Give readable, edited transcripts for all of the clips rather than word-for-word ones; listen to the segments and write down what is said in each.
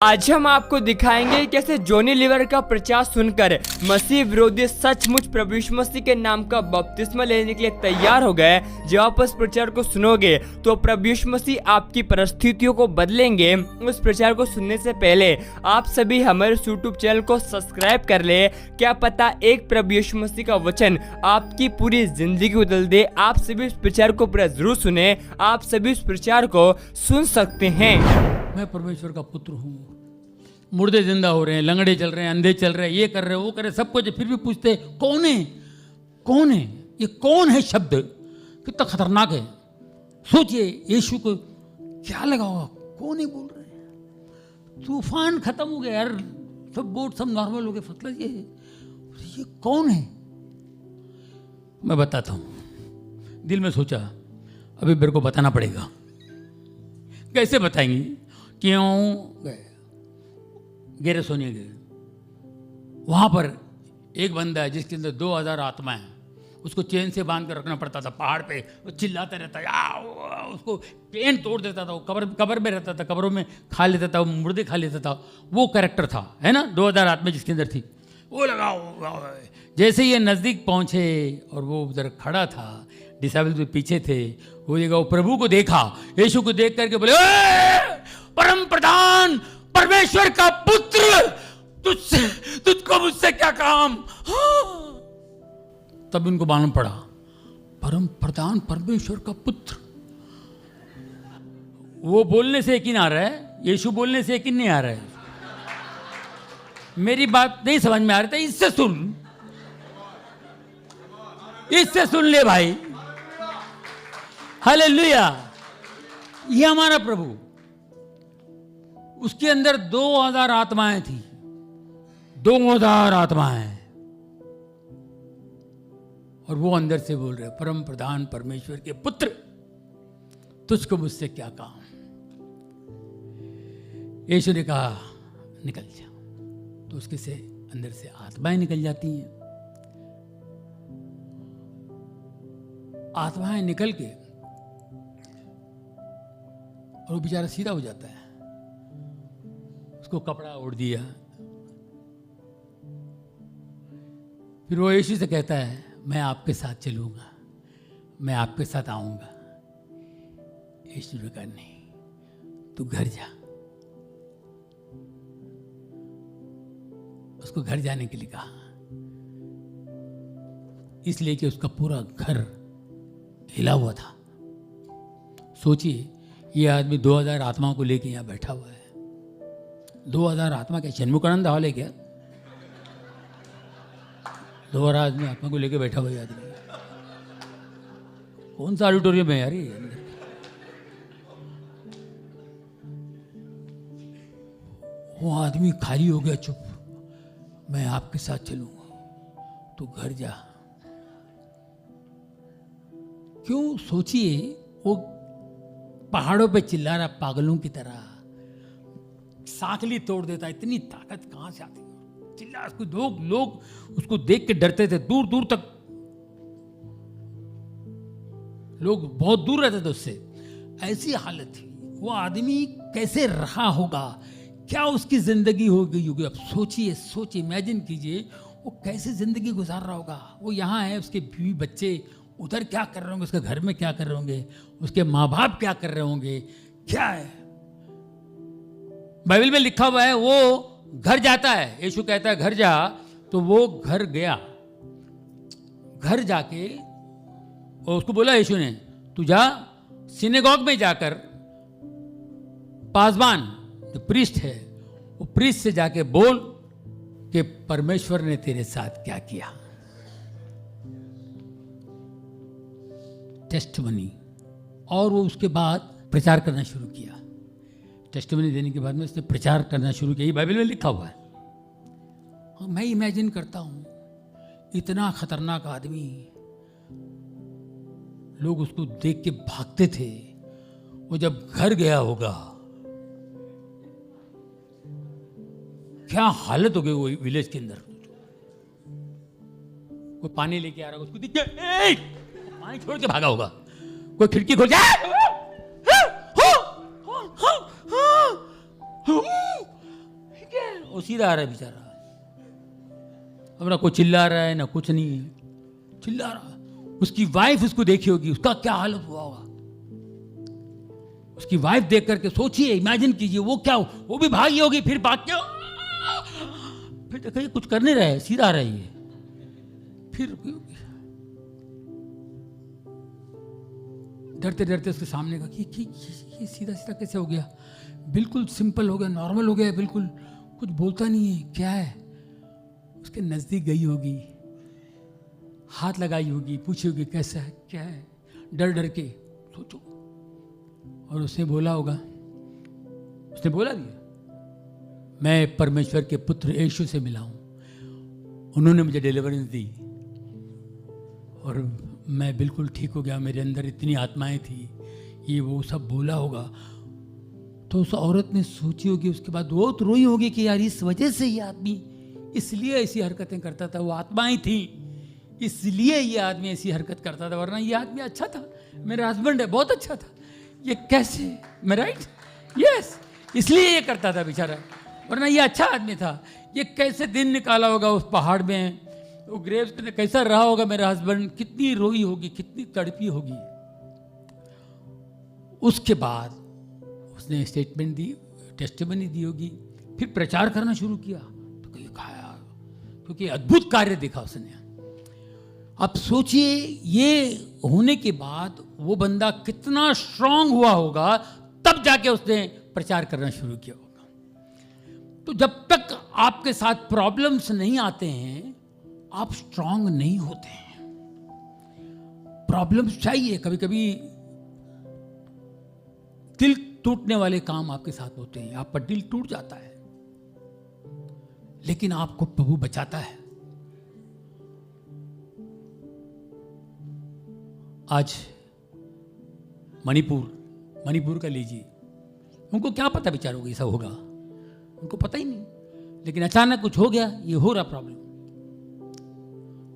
आज हम आपको दिखाएंगे कैसे जॉनी लीवर का प्रचार सुनकर मसीह विरोधी सचमुच प्रभु यीशु मसीह के नाम का बपतिस्मा लेने के लिए तैयार हो गए। जब आप इस प्रचार को सुनोगे तो प्रभु यीशु मसीह आपकी परिस्थितियों को बदलेंगे। उस प्रचार को सुनने से पहले आप सभी हमारे यूट्यूब चैनल को सब्सक्राइब कर ले। क्या पता एक प्रभु यीशु मसीह का वचन आपकी पूरी जिंदगी बदल दे। आप सभी इस प्रचार को पूरा जरूर सुने। आप सभी इस प्रचार को सुन सकते हैं। मैं परमेश्वर का पुत्र हूँ। मुर्दे जिंदा हो रहे हैं, लंगड़े चल रहे हैं, अंधे चल रहे हैं, ये कर रहे हैं, वो कर रहे हैं, सब कुछ, फिर भी पूछते कौन है, कौन है, ये कौन है शब्द कितना खतरनाक है। सोचिए यीशु को क्या लगा होगा, कौन है बोल रहे हैं। तूफान खत्म हो गया यार, सब बोट सब नॉर्मल हो गए, फसला ये कौन है। मैं बताता हूँ। दिल में सोचा अभी मेरे को बताना पड़ेगा। कैसे बताएंगे। क्यों गए गेरे सोनिया गए, वहाँ पर एक बंदा है जिसके अंदर 2000 आत्माएं हैं। उसको चेन से बांध कर रखना पड़ता था पहाड़ पे। वो चिल्लाता रहता था, उसको पेन तोड़ देता था। वो कब्र में रहता था, कब्रों में खा लेता था, वो मुर्दे खा लेता था। वो कैरेक्टर था, है ना, 2000 आत्माएं जिसके अंदर थी। वो लगा जैसे ये नज़दीक पहुँचे और वो उधर खड़ा था, डिसेबल के पीछे थे। वो जगह वो प्रभु को देखा, यीशु को देख करके बोले, परम प्रधान परमेश्वर का पुत्र, तुझको मुझसे क्या काम। तब इनको मालूम पड़ा परम प्रधान परमेश्वर का पुत्र। वो बोलने से यकीन आ रहा है, यीशु बोलने से यकीन नहीं आ रहा है। मेरी बात नहीं समझ में आ रही था। इससे सुन ले भाई। हालेलुया। ये हमारा प्रभु, उसके अंदर 2000 आत्माएं थी, 2000 आत्माएं। और वो अंदर से बोल रहे, परम प्रधान परमेश्वर के पुत्र, तुझको मुझसे क्या काम। यीशु ने कहा निकल जा। तो उसके से अंदर से आत्माएं निकल जाती हैं। आत्माएं निकल के और वो बेचारा सीधा हो जाता है। उसको कपड़ा ओढ़ दिया। फिर वो यीशु से कहता है, मैं आपके साथ चलूंगा, मैं आपके साथ आऊंगा। यीशु ने कहा नहीं, तू घर जा। उसको घर जाने के लिए कहा, इसलिए कि उसका पूरा घर हिला हुआ था। सोचिए ये आदमी 2000 आत्माओं को लेके यहाँ बैठा हुआ है। 2000 आत्मा क्या जन्मुकानंद हॉल है क्या? 2000 आदमी आत्मा को लेके बैठा हुआ है आदमी। कौन सा ऑडिटोरियम है यार ये? वो आदमी खाली हो गया, चुप। मैं आपके साथ चलूंगा, तू घर जा। क्यों? सोचिए वो पहाड़ों पे चिल्ला रहा पागलों की तरह, सांकली तोड़ देता। इतनी ताकत कहां से आती? चिल्ला। उसको लोग उसको देख के डरते थे। दूर दूर तक लोग बहुत दूर रहते थे उससे। ऐसी हालत थी। वो आदमी कैसे रहा होगा, क्या उसकी जिंदगी हो गई होगी। अब सोचिए, इमेजिन कीजिए वो कैसे जिंदगी गुजार रहा होगा। वो यहाँ है, उसके बीवी बच्चे उधर क्या कर रहे होंगे, उसके घर में क्या कर रहे होंगे, उसके माँ बाप क्या कर रहे होंगे। क्या है बाइबल में लिखा हुआ है, वो घर जाता है। यीशु कहता है घर जा, तो वो घर गया। घर जाके और उसको बोला यीशु ने, तू जा सिनेगॉग में जाकर पासबान जो प्रीस्ट है, वो प्रीस्ट से जाके बोल कि परमेश्वर ने तेरे साथ क्या किया। टेस्टमनी। और वो उसके बाद प्रचार करना शुरू किया। टेस्टमनी देने के बाद में उसने प्रचार करना शुरू किया। ये बाइबल में लिखा हुआ है। और मैं इमेजिन करता हूँ इतना खतरनाक आदमी, लोग उसको देख के भागते थे। वो जब घर गया होगा, क्या हालत हो गई वो विलेज के अंदर। कोई पानी लेके आ रहा, उसको दिख गया, पानी छोड़ के भागा होगा। कोई खिड़की खोल जाए, वो सीधा आ रहा है बेचारा, अब ना कोई चिल्ला रहा है ना कुछ नहीं है, चिल्ला रहा। उसकी वाइफ उसको देखी होगी, उसका क्या हालत हुआ होगा। उसकी वाइफ देख करके सोचिए, इमेजिन कीजिए, वो क्या, वो भी भागी होगी, फिर भाग के फिर देखिए कुछ कर नहीं रहे, सीधा रही है, फिर डरते डरते उसके सामने का कि ये सीधा सीधा कैसे हो गया, बिल्कुल सिंपल हो गया, नॉर्मल हो गया, बिल्कुल कुछ बोलता नहीं है, क्या है। उसके नजदीक गई होगी, हाथ लगाई होगी, पूछी होगी कैसा है, क्या है, डर डर के, सोचो। और उसने बोला होगा, उसने बोला भी, मैं परमेश्वर के पुत्र यीशु से मिला हूं, उन्होंने मुझे डिलीवरेंस दी और मैं बिल्कुल ठीक हो गया, मेरे अंदर इतनी आत्माएं थी, ये वो सब बोला होगा। तो उस औरत ने सोची होगी, उसके बाद वो तो रोई होगी कि यार इस वजह से ये आदमी इसलिए ऐसी हरकतें करता था, वो आत्माएं थी इसलिए ये आदमी ऐसी हरकत करता था, वरना ये आदमी अच्छा था, मेरा हस्बैंड है, बहुत अच्छा था, ये कैसे, मैं राइट, यस, इसलिए ये करता था बेचारा, वरना ये अच्छा आदमी था। ये कैसे दिन निकाला होगा उस पहाड़ में, वो ग्रेव्स में कैसा रहा होगा मेरा हस्बैंड, कितनी रोई होगी, कितनी तड़पी होगी। उसके बाद उसने स्टेटमेंट दी, टेस्टिमनी दी होगी, फिर प्रचार करना शुरू किया, तो कहीं खाया, क्योंकि अद्भुत कार्य देखा उसने। अब सोचिए, ये होने के बाद वो बंदा कितना स्ट्रांग हुआ होगा, तब जाके उसने प्रचार करना शुरू किया होगा। तो जब तक आपके साथ प्रॉब्लम्स नहीं आते हैं, आप स्ट्रांग नहीं होते हैं। प्रॉब्लम्स चाहिए, कभी कभी दिल टूटने वाले काम आपके साथ होते हैं, आपका दिल टूट जाता है, लेकिन आपको प्रभु बचाता है। आज मणिपुर का लीजिए, उनको क्या पता बेचारों को ऐसा होगा, उनको पता ही नहीं, लेकिन अचानक कुछ हो गया, ये हो रहा प्रॉब्लम।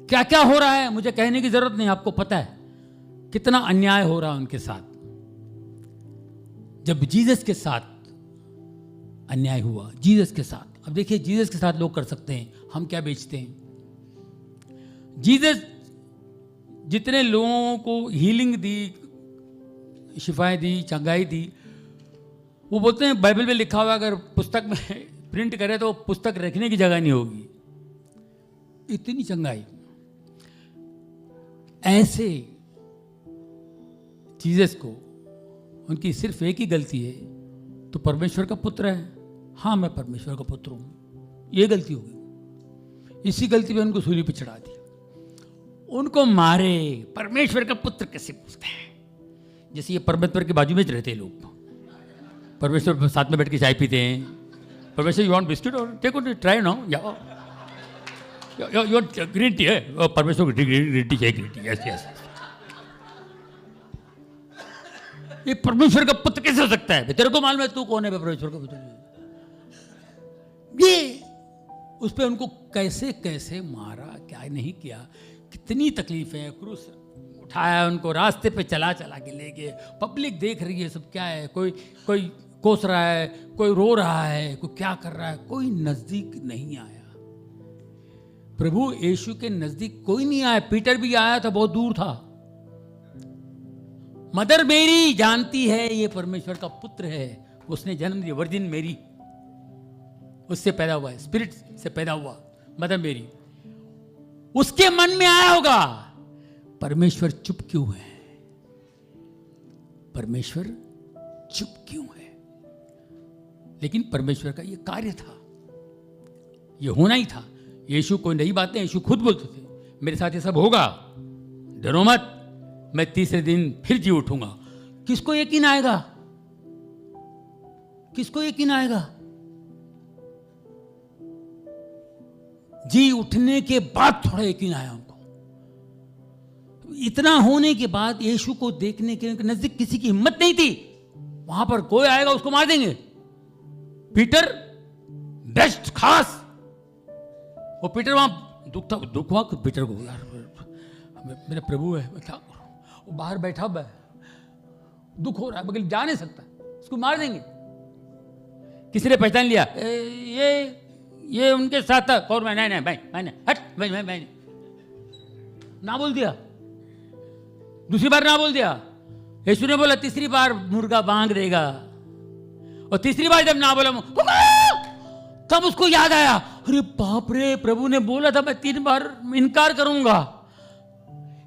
क्या क्या हो रहा है मुझे कहने की जरूरत नहीं, आपको पता है कितना अन्याय हो रहा है उनके साथ। जब जीसस के साथ अन्याय हुआ, जीसस के साथ, अब देखिए जीसस के साथ लोग कर सकते हैं, हम क्या बेचते हैं। जीसस जितने लोगों को हीलिंग दी, शिफाएं दी, चंगाई दी, वो बोलते हैं बाइबल में लिखा हुआ अगर पुस्तक में प्रिंट करे तो पुस्तक रखने की जगह नहीं होगी, इतनी चंगाई। ऐसे जीसस को उनकी सिर्फ एक ही गलती है, तो परमेश्वर का पुत्र है, हाँ मैं परमेश्वर का पुत्र हूं, ये गलती होगी। इसी गलती पे उनको सूली पे चढ़ा दिया, उनको मारे। परमेश्वर का पुत्र कैसे पूछते हैं, जैसे ये परमेश्वर के बाजू में रहते हैं लोग, परमेश्वर साथ में बैठ के चाय पीते हैं, परमेश्वर यू वांट बिस्किट और take it, try now, you want green tea है, परमेश्वर को ग्रीन टी चाहिए, ग्रीन टी, यस यस। ये परमेश्वर का पुत्र कैसे हो सकता है, तेरे को मालूम है तू कौन है परमेश्वर का पुत्र। ये उस पर उनको कैसे कैसे मारा, क्या नहीं किया, कितनी तकलीफें, क्रूस उठाया, उनको रास्ते पे चला चला के ले गए, पब्लिक देख रही है सब क्या है, कोई कोस रहा है, कोई रो रहा है, कोई क्या कर रहा है, कोई नजदीक नहीं आया। प्रभु यीशु के नजदीक कोई नहीं आया। पीटर भी आया था, बहुत दूर था। मदर मेरी जानती है ये परमेश्वर का पुत्र है, उसने जन्म दिया, वर्जिन मेरी उससे पैदा हुआ है, स्पिरिट से पैदा हुआ मदर मेरी। उसके मन में आया होगा परमेश्वर चुप क्यों है, परमेश्वर चुप क्यों है। लेकिन परमेश्वर का ये कार्य था, ये होना ही था। यीशु कोई नई बात नहीं, यीशु खुद बोलते थे मेरे साथ ये सब होगा, डरो मत, मैं तीसरे दिन फिर जी उठूंगा। किसको यकीन आएगा, किसको यकीन आएगा। जी उठने के बाद थोड़ा यकीन आया उनको। इतना होने के बाद यीशु को देखने के नजदीक किसी की हिम्मत नहीं थी। वहां पर कोई आएगा उसको मार देंगे। पीटर बेस्ट खास, वो पीटर वहां दुख हुआ पीटर को, यार मेरा प्रभु है, क्या करूं। वो बाहर बैठा हुआ है, दुख हो रहा है, मगर जा नहीं सकता, उसको मार देंगे। किसी ने पहचान लिया, ये उनके साथ था। और मैं नहीं भाई, मैंने हट भाई, मैं ना बोल दिया, दूसरी बार ना बोल दिया। यीशु ने बोला तीसरी बार मुर्गा बांग देगा, और तीसरी बार जब ना बोला तब उसको याद आया, अरे बाप रे, प्रभु ने बोला था मैं 3 बार इनकार करूंगा।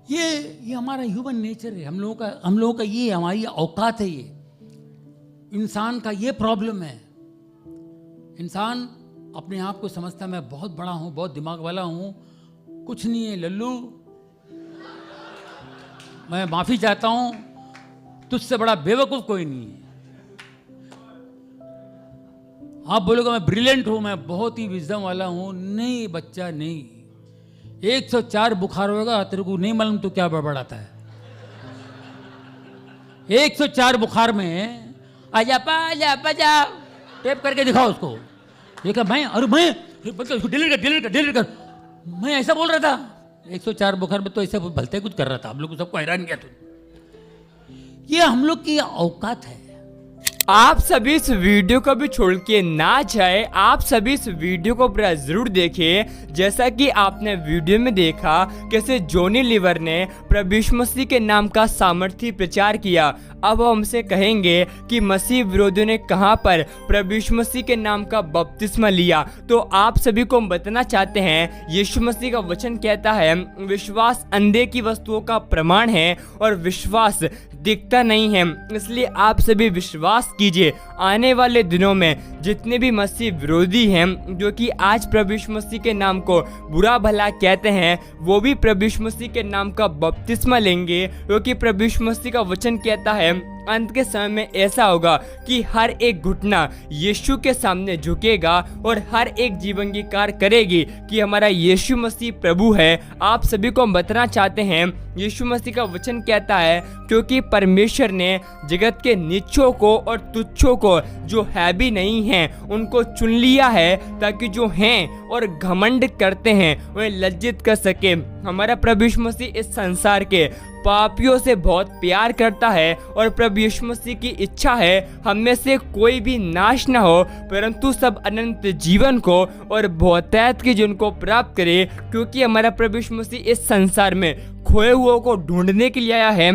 ये हमारा ह्यूमन नेचर है, हम लोगों का ये हमारी औकात है, ये इंसान का ये प्रॉब्लम है। इंसान अपने आप को समझता मैं बहुत बड़ा हूं, बहुत दिमाग वाला हूं। कुछ नहीं है लल्लू, मैं माफी चाहता हूं, तुझसे बड़ा बेवकूफ कोई नहीं है। आप बोलोगे मैं ब्रिलियंट हूं, मैं बहुत ही विजडम वाला हूं। नहीं बच्चा, नहीं। 104 बुखार होगा, तेरे को नहीं मालूम तो क्या बड़बड़ाता है। 104 बुखार में आजा जा टेप करके दिखाओ उसको। देखा मैं, अरे मैं डिलीट कर, मैं ऐसा बोल रहा था। 104 बुखार में तो ऐसा भलते कुछ कर रहा था, हम लोग सबको हैरान किया। तो ये हम लोग की औकात है। आप सभी इस वीडियो को भी छोड़ के ना जाए, आप सभी इस वीडियो को पूरा जरूर देखें। जैसा कि आपने वीडियो में देखा कैसे जॉनी लीवर ने प्रभु यीशु मसीह के नाम का सामर्थ्य प्रचार किया। अब हम हमसे कहेंगे कि मसीह विरोधियों ने कहां पर प्रभु यीशु मसीह के नाम का बपतिस्मा लिया। तो आप सभी को हम बताना चाहते हैं, यीशु मसीह का वचन कहता है विश्वास अंधे की वस्तुओं का प्रमाण है और विश्वास दिखता नहीं है। इसलिए आप सभी विश्वास कीजिए। आने वाले दिनों में जितने भी मसीह विरोधी हैं, जो कि आज प्रभु यीशु मसीह के नाम को बुरा भला कहते हैं, वो भी प्रभु यीशु मसीह के नाम का बपतिस्मा लेंगे। क्योंकि प्रभु यीशु मसीह का वचन कहता है अंत के समय में ऐसा होगा कि हर एक घुटना यीशु के सामने झुकेगा और हर एक जीवन की कार करेगी कि हमारा यीशु मसीह प्रभु है। आप सभी को हम बताना चाहते हैं, यीशु मसीह का वचन कहता है क्योंकि परमेश्वर ने जगत के नीचों को और तुच्छों को, जो है भी नहीं हैं, उनको चुन लिया है ताकि जो हैं और घमंड करते हैं वह लज्जित कर सके। हमारा प्रभु यीशु मसीह इस संसार के पापियों से बहुत प्यार करता है और प्रभु यीशु मसीह की इच्छा है हम में से कोई भी नाश न हो, परंतु सब अनंत जीवन को और बहुतायत के जीवन को प्राप्त करे। क्योंकि हमारा प्रभु यीशु मसीह इस संसार में खोए हुओं को ढूंढने के लिए आया है।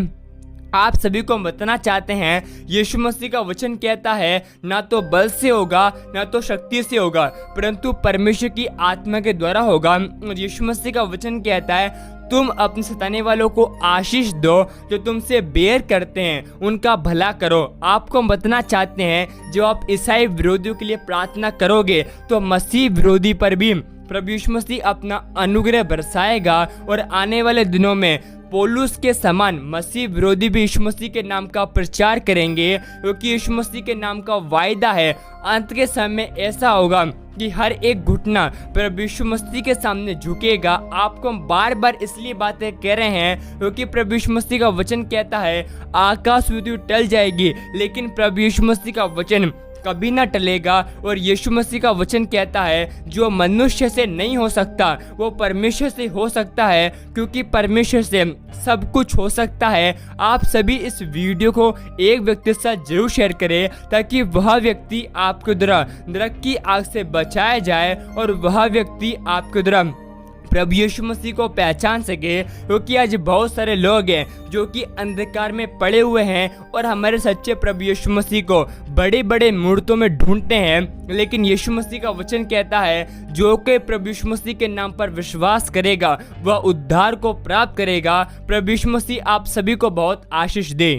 आप सभी को हम बताना चाहते हैं, यीशु मसीह का वचन कहता है ना तो बल से होगा ना तो शक्ति से होगा, परंतु परमेश्वर की आत्मा के द्वारा होगा। और यीशु मसीह का वचन कहता है तुम अपने सताने वालों को आशीष दो, जो तुमसे बैर करते हैं उनका भला करो। आपको हम बताना चाहते हैं, जो आप ईसाई विरोधियों के लिए प्रार्थना करोगे तो मसीह विरोधी पर भी प्रभु यीशु मसीह अपना अनुग्रह बरसाएगा। और आने वाले दिनों में पौलुस के समान मसीह विरोधी भी यीशु मसीह के नाम का प्रचार करेंगे, क्योंकि यीशु मसीह के नाम का वायदा है अंत के समय में ऐसा होगा कि हर एक घुटना प्रभु यीशु मसीह के सामने झुकेगा। आपको हम बार बार इसलिए बातें कह रहे हैं क्योंकि प्रभु यीशु मसीह का वचन कहता है आकाश पृथ्वी टल जाएगी लेकिन प्रभु यीशु मसीह का वचन कभी ना टलेगा। और यीशु मसीह का वचन कहता है जो मनुष्य से नहीं हो सकता वो परमेश्वर से हो सकता है, क्योंकि परमेश्वर से सब कुछ हो सकता है। आप सभी इस वीडियो को एक व्यक्ति के साथ जरूर शेयर करें ताकि वह व्यक्ति आपके द्वारा नरक की आग से बचाया जाए और वह व्यक्ति आपके द्वारा प्रभु यीशु मसीह को पहचान सके। क्योंकि आज बहुत सारे लोग हैं जो कि अंधकार में पड़े हुए हैं और हमारे सच्चे प्रभु यीशु मसीह को बड़े बड़े मूर्तों में ढूंढते हैं, लेकिन यीशु मसीह का वचन कहता है जो कोई प्रभु यीशु मसीह के नाम पर विश्वास करेगा वह उद्धार को प्राप्त करेगा। प्रभु यीशु मसीह आप सभी को बहुत आशीष दे।